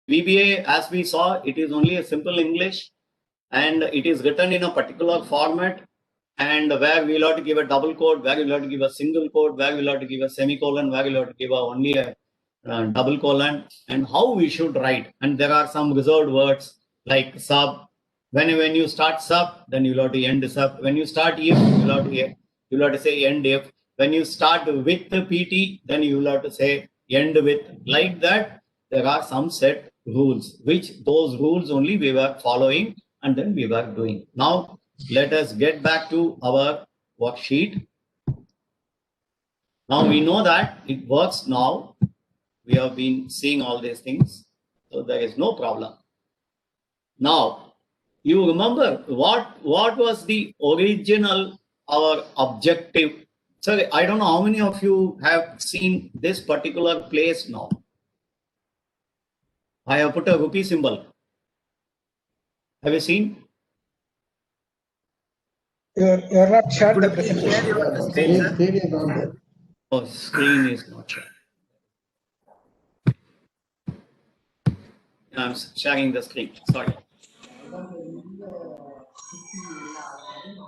VBA, as we saw, it is only a simple English and it is written in a particular format, and where we will have to give a double quote, where we will have to give a single quote, where we will have to give a semicolon, where we will have to give only a double colon, and how we should write. And there are some reserved words like sub. When you start sub, then you will have to end sub. When you start if, you will have to say end if. When you start with the PT, then you will have to say end with. Like that, there are some set rules, which those rules only we were following and then we were doing. Now, let us get back to our worksheet. Now we know that it works now. We have been seeing all these things, so there is no problem. Now, you remember what was the original, our objective? Sorry, I don't know how many of you have seen this particular place now. I have put a rupee symbol. Have you seen? You're not shared the presentation. Screen is not there. Oh, screen is not shared. I'm sharing the screen. Sorry.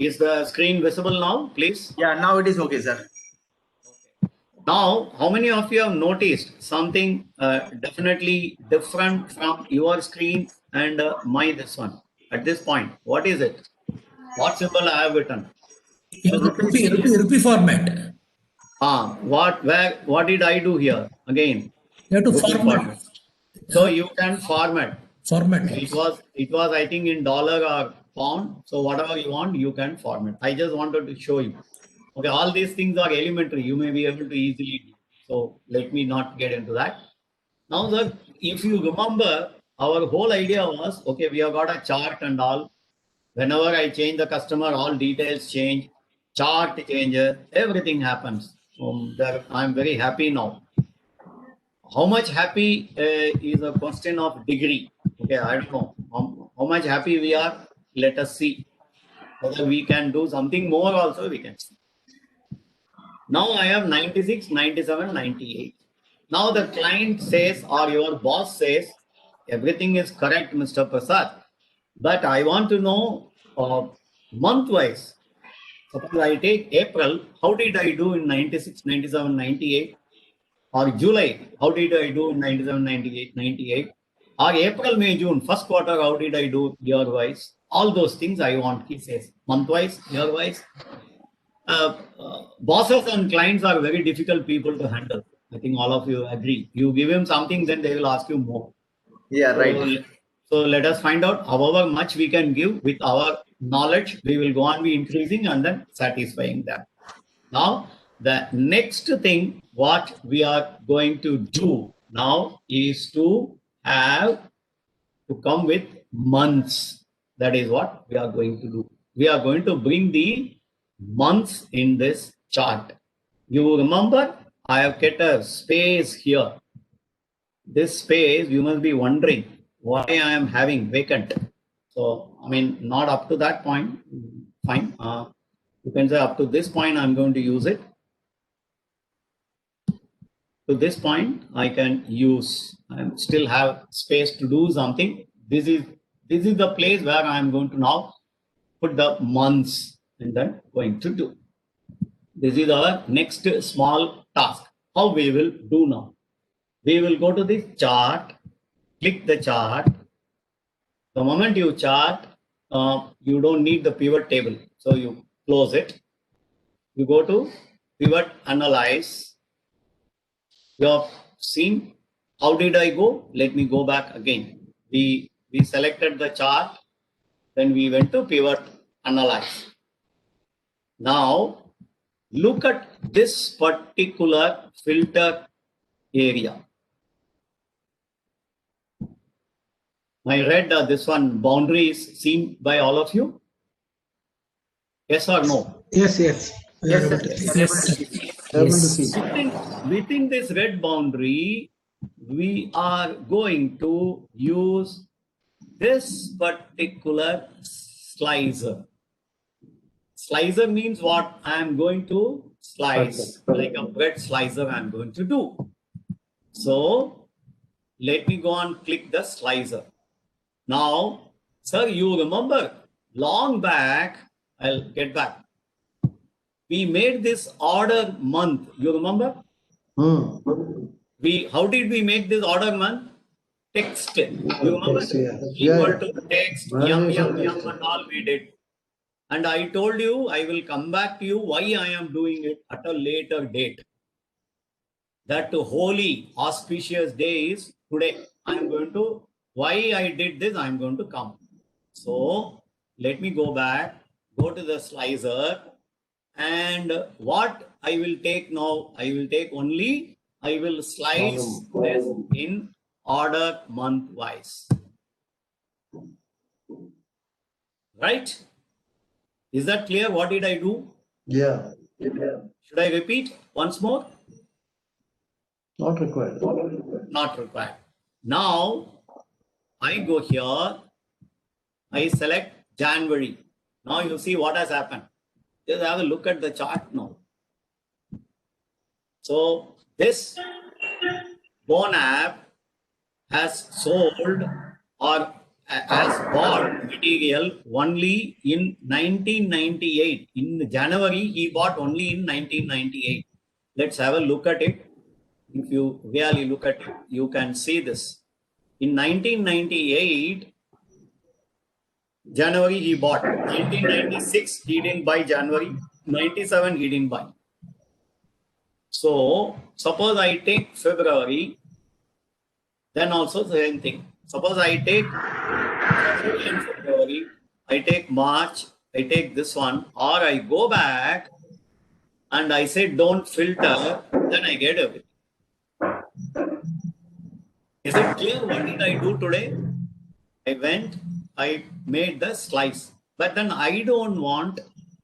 Is the screen visible now, please? Yeah, now it is okay, sir. Now, how many of you have noticed something definitely different from your screen and this one at this point? What is it? What symbol I have written? Yeah, rupee format. What did I do here? Again, You have to format. So you can format. Format. It was I think in dollar or pound. So whatever you want, you can format. I just wanted to show you. Okay, all these things are elementary. You may be able to easily do. So let me not get into that. Now, sir, if you remember, our whole idea was, okay, we have got a chart and all. Whenever I change the customer, all details change, chart changes, everything happens. I'm very happy now. How much happy is a question of degree. Okay, I don't know how much happy we are. Let us see whether we can do something more also. We can see. Now I have 96, 97, 98. Now the client says, or your boss says, everything is correct, Mr. Prasad, but I want to know month-wise. Suppose I take April, how did I do in 96, 97, 98? Or July, how did I do in 97, 98, 98? Or April, May, June, first quarter, how did I do year-wise? All those things I want, he says, month-wise, year-wise. Bosses and clients are very difficult people to handle. I think all of you agree. You give him something, then they will ask you more. Yeah, right. So let us find out however much we can give with our knowledge. We will go on be increasing and then satisfying them. Now, the next thing what we are going to do now is to come with months. That is what we are going to do. We are going to bring the months in this chart. You remember, I have kept a space here. This space, you must be wondering why I am having vacant. So, I mean, not up to that point. Fine. You can say up to this point, I'm going to use it. To this point, I can use. I still have space to do something. This is the place where I am going to now put the months and then going to do. This is our next small task. How we will do now? We will go to this chart, click the chart. The moment you chart, you don't need the pivot table. So you close it. You go to pivot analyze. You have seen how did I go? Let me go back again. We selected the chart, then we went to pivot analyze. Now look at this particular filter area. I read this one, boundary is seen by all of you. Yes or no? Yes, yes. Yes. Within this red boundary, we are going to use this particular slicer. Slicer means what? I am going to slice, like a bread slicer I am going to do. So let me go and click the slicer. Now, sir, you remember long back, I'll get back. We made this order month. You remember? How did we make this order month? Text. You remember? Text, yeah. Equal Yeah. to text, Values yum, of text. and all we did. And I told you I will come back to you why I am doing it at a later date. That holy, auspicious day is today. I am going to, why I did this, I am going to come. So let me go back, go to the slicer, and what I will take now, I will take only, I will slice this in order month wise. Right? Is that clear? What did I do? Yeah. Should I repeat once more? Not required. Not required. Now I go here, I select January. Now you see what has happened. Just have a look at the chart now. So this Bone app has sold or has bought material only in 1998. In January, he bought only in 1998. Let's have a look at it. If you really look at it, you can see this. In 1998, January he bought. 1996 he didn't buy January. 97 he didn't buy. So suppose I take February, then also the same thing. Suppose I take February, I take March, I take this one, or I go back and I say don't filter, then I get everything. Is it clear? What did I do today? I went, I made the slice, but then I don't want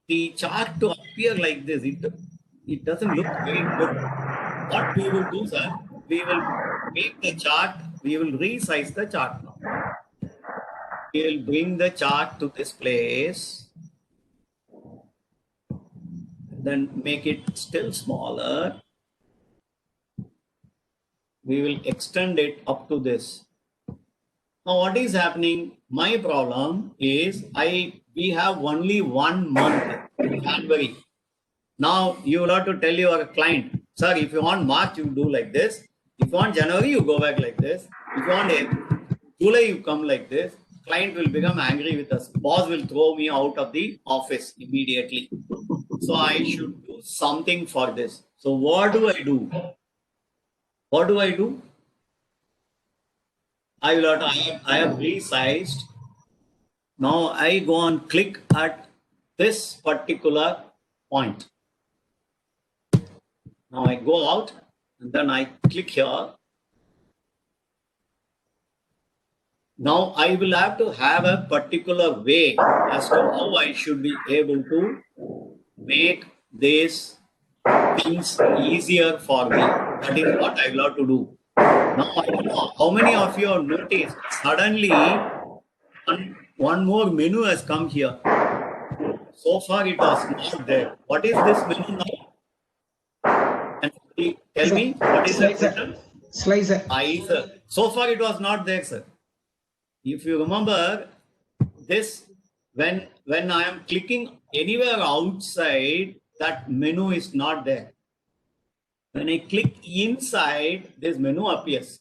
the chart to appear like this. It doesn't look very good. What we will do, sir, we will make the chart, we will resize the chart now. We will bring the chart to this place, then make it still smaller. We will extend it up to this. Now what is happening? My problem is we have only 1 month, January. Now you will have to tell your client, sir, if you want March, you do like this. If you want January, you go back like this. If you want July, you come like this. Client will become angry with us. Boss will throw me out of the office immediately. So I should do something for this. So what do I do? What do I do? I have resized. Now I go and click at this particular point. Now I go out and then I click here. Now I will have to have a particular way as to how I should be able to make these things easier for me. That is what I will have to do. Now I don't know how many of you have noticed suddenly one more menu has come here. So far it was not there. What is this menu now? And tell me what is that? Slicer. Slicer. So far it was not there, sir. If you remember this, when I am clicking anywhere outside, that menu is not there. When I click inside, this menu appears.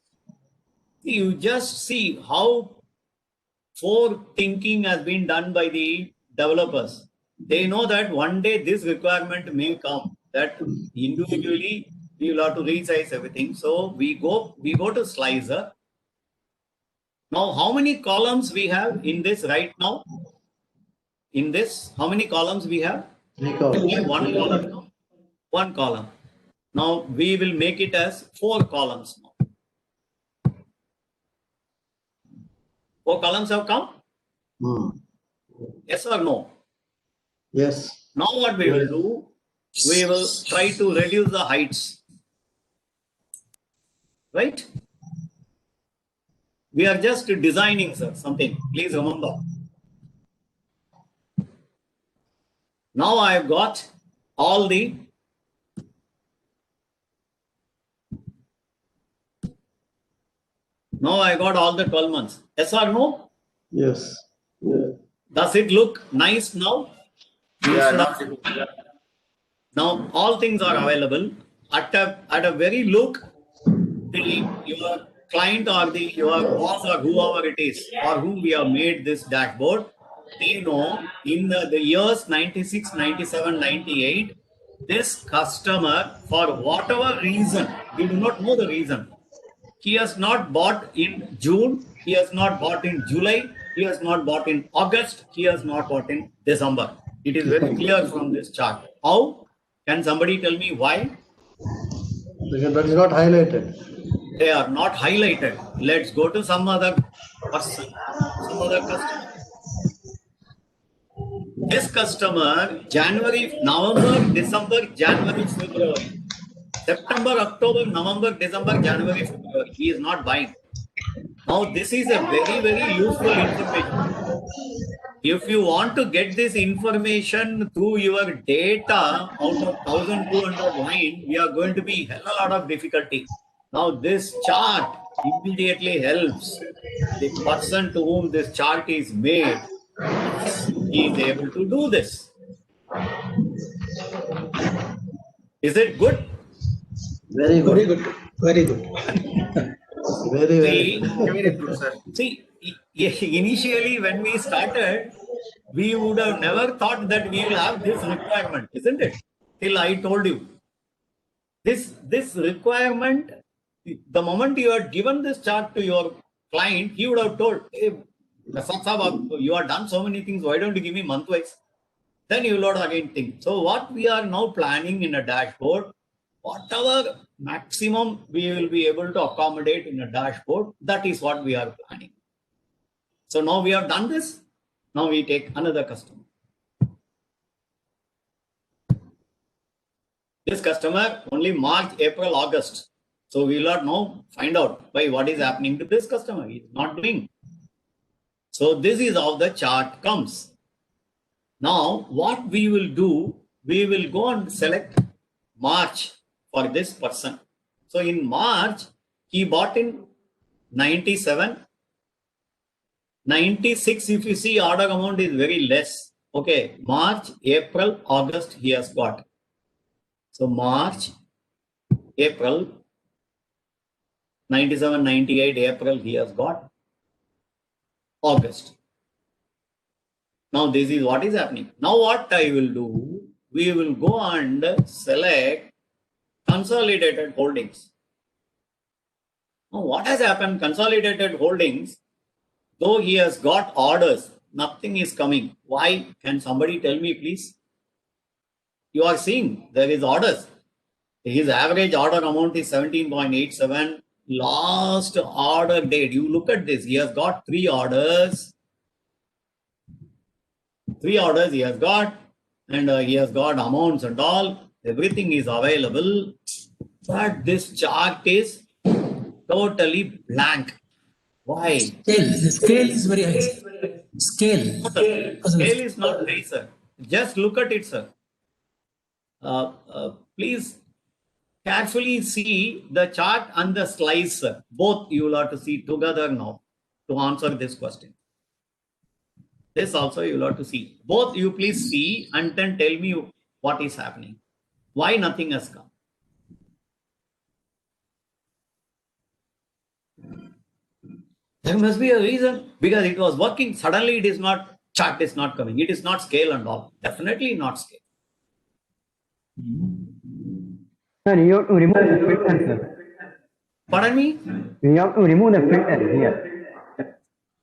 You just see how forethinking has been done by the developers. They know that one day this requirement may come, that individually we will have to resize everything. So we go to slicer. Now, how many columns we have in this right now? In this, how many columns we have? 3 columns. Only 1 column now. 1 column. Now we will make it as 4 columns now. 4 columns have come? Yes or no? Yes. Now what we will do, we will try to reduce the heights. Right? We are just designing, sir, something. Please remember. Now I have got all the Now I got all the 12 months. Yes or no? Yes. Yeah. Does it look nice now? Yeah, Instead now of- Now all things are available at a very look. Your client or your boss or whoever it is for whom we have made this dashboard, they know in the years 96, 97, 98, this customer, for whatever reason, we do not know the reason. He has not bought in June, he has not bought in July, he has not bought in August, he has not bought in December. It is very clear from this chart. How? Can somebody tell me why? Because that is not highlighted. They are not highlighted. Let's go to some other person, some other customer. This customer, January, November, December, January, February. September, October, November, December, January, February. He is not buying. Now, this is a very, very useful information. If you want to get this information through your data out of 1200 line, we are going to be hell a lot of difficulty. Now, this chart immediately helps the person to whom this chart is made. He is able to do this. Is it good? Very good. Very good. Very good. Very, very See, good. very good, sir. See, initially when we started, we would have never thought that we will have this requirement, isn't it? Till I told you. This requirement, the moment you had given this chart to your client, he would have told, hey, you have done so many things, why don't you give me month-wise? Then you will not again think. So what we are now planning in a dashboard, whatever maximum we will be able to accommodate in a dashboard, that is what we are planning. So now we have done this. Now we take another customer. This customer only March, April, August. So we will not now find out by what is happening to this customer. He is not doing. So this is how the chart comes. Now what we will do, we will go and select March for this person. So in March, he bought in 97. 96, if you see, order amount is very less. Okay, March, April, August, he has got. So March, April, 97, 98, April, he has got. August. Now this is what is happening. Now what I will do, we will go and select consolidated holdings. Now what has happened? Consolidated holdings, though he has got orders, nothing is coming. Why? Can somebody tell me, please? You are seeing there is orders. His average order amount is 17.87. Last order date, you look at this. He has got 3 orders. 3 orders he has got, and he has got amounts and all. Everything is available. But this chart is totally blank. Why? The scale is very high. Scale. Scale is not high, sir. Just look at it, sir. Please carefully see the chart and the slides, sir. Both you will have to see together now to answer this question. This also you will have to see. Both you please see and then tell me what is happening. Why nothing has come? There must be a reason, because it was working. Suddenly it is not, chart is not coming. It is not scale and all. Definitely not scale. Sir, you have to remove the filter, sir. Pardon me? You have to remove the filter here.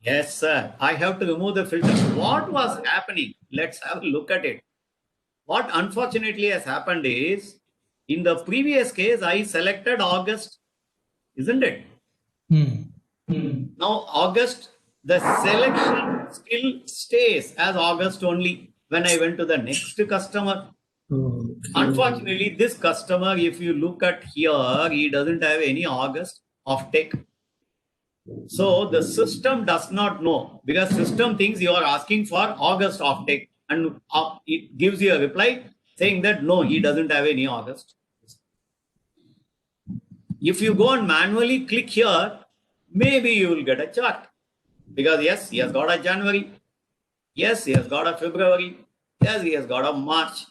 Yes, sir. I have to remove the filter. What was happening? Let's have a look at it. What unfortunately has happened is, in the previous case, I selected August, isn't it? Now, August, the selection still stays as August only when I went to the next customer. Unfortunately, this customer, if you look at here, he doesn't have any August offtake. So the system does not know, because system thinks you are asking for August offtake, and it gives you a reply saying that no, he doesn't have any August. If you go and manually click here, maybe you will get a chart. Because yes, he has got a January. Yes, he has got a February. Yes, he has got a March.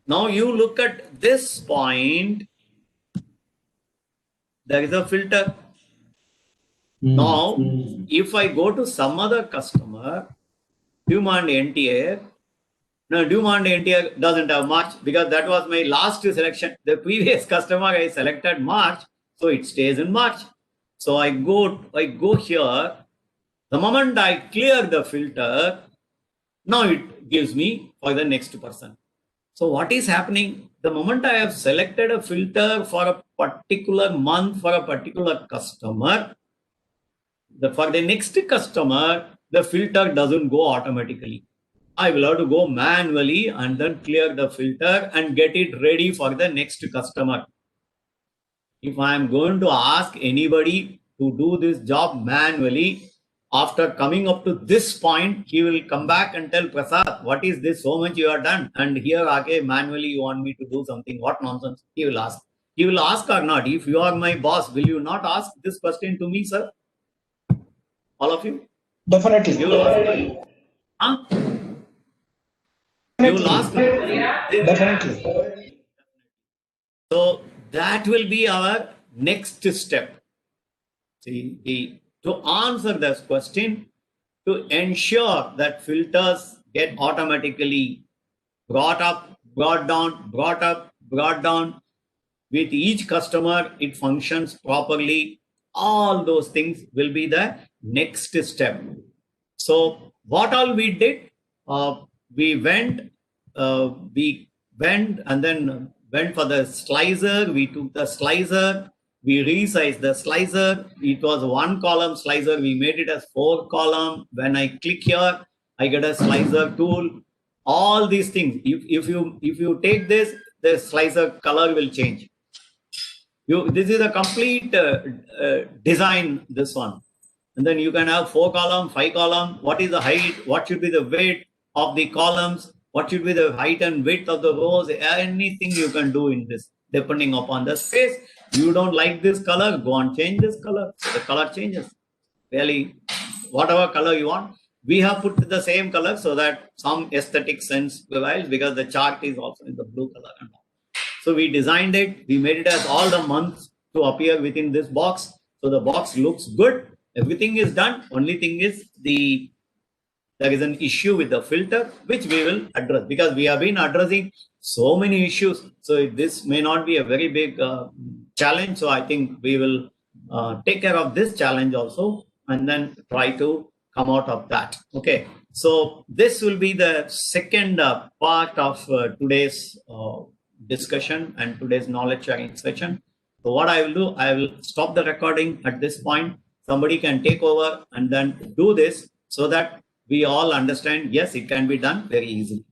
Now you look at this point. There is a filter. Now, if I go to some other customer, demand NTR, no, demand NTR doesn't have March because that was my last selection. The previous customer I selected March, so it stays in March. So I go here. The moment I clear the filter, now it gives me for the next person. So what is happening? The moment I have selected a filter for a particular month for a particular customer, for the next customer, the filter doesn't go automatically. I will have to go manually and then clear the filter and get it ready for the next customer. If I am going to ask anybody to do this job manually, after coming up to this point, he will come back and tell Prasad, what is this? So much you have done. And here, okay, manually you want me to do something. What nonsense? He will ask. He will ask or not. If you are my boss, will you not ask this question to me, sir? All of you? Definitely. You will ask me. Huh? You will ask me. Definitely. So that will be our next step. See, to answer this question, to ensure that filters get automatically brought up, brought down, brought up, brought down, with each customer, it functions properly. All those things will be the next step. So what all we did, we went and then went for the slicer. We took the slicer, we resized the slicer. It was 1 column slicer. We made it as 4 column. When I click here, I get a slicer tool. All these things. If you take this, the slicer color will change. This is a complete design. This one, and then you can have 4 column, 5 column. What is the height? What should be the weight of the columns? What should be the height and width of the rows? Anything you can do in this, depending upon the space. You don't like this color, go and change this color. The color changes. Really, whatever color you want. We have put the same color so that some aesthetic sense prevails because the chart is also in the blue color. So we designed it. We made it as all the months to appear within this box. So the box looks good. Everything is done. Only thing is there is an issue with the filter, which we will address because we have been addressing so many issues. So this may not be a very big challenge. So I think we will take care of this challenge also and then try to come out of that. Okay. So this will be the second part of today's discussion and today's knowledge sharing session. So what I will do, I will stop the recording at this point. Somebody can take over and then do this so that we all understand, yes, it can be done very easily.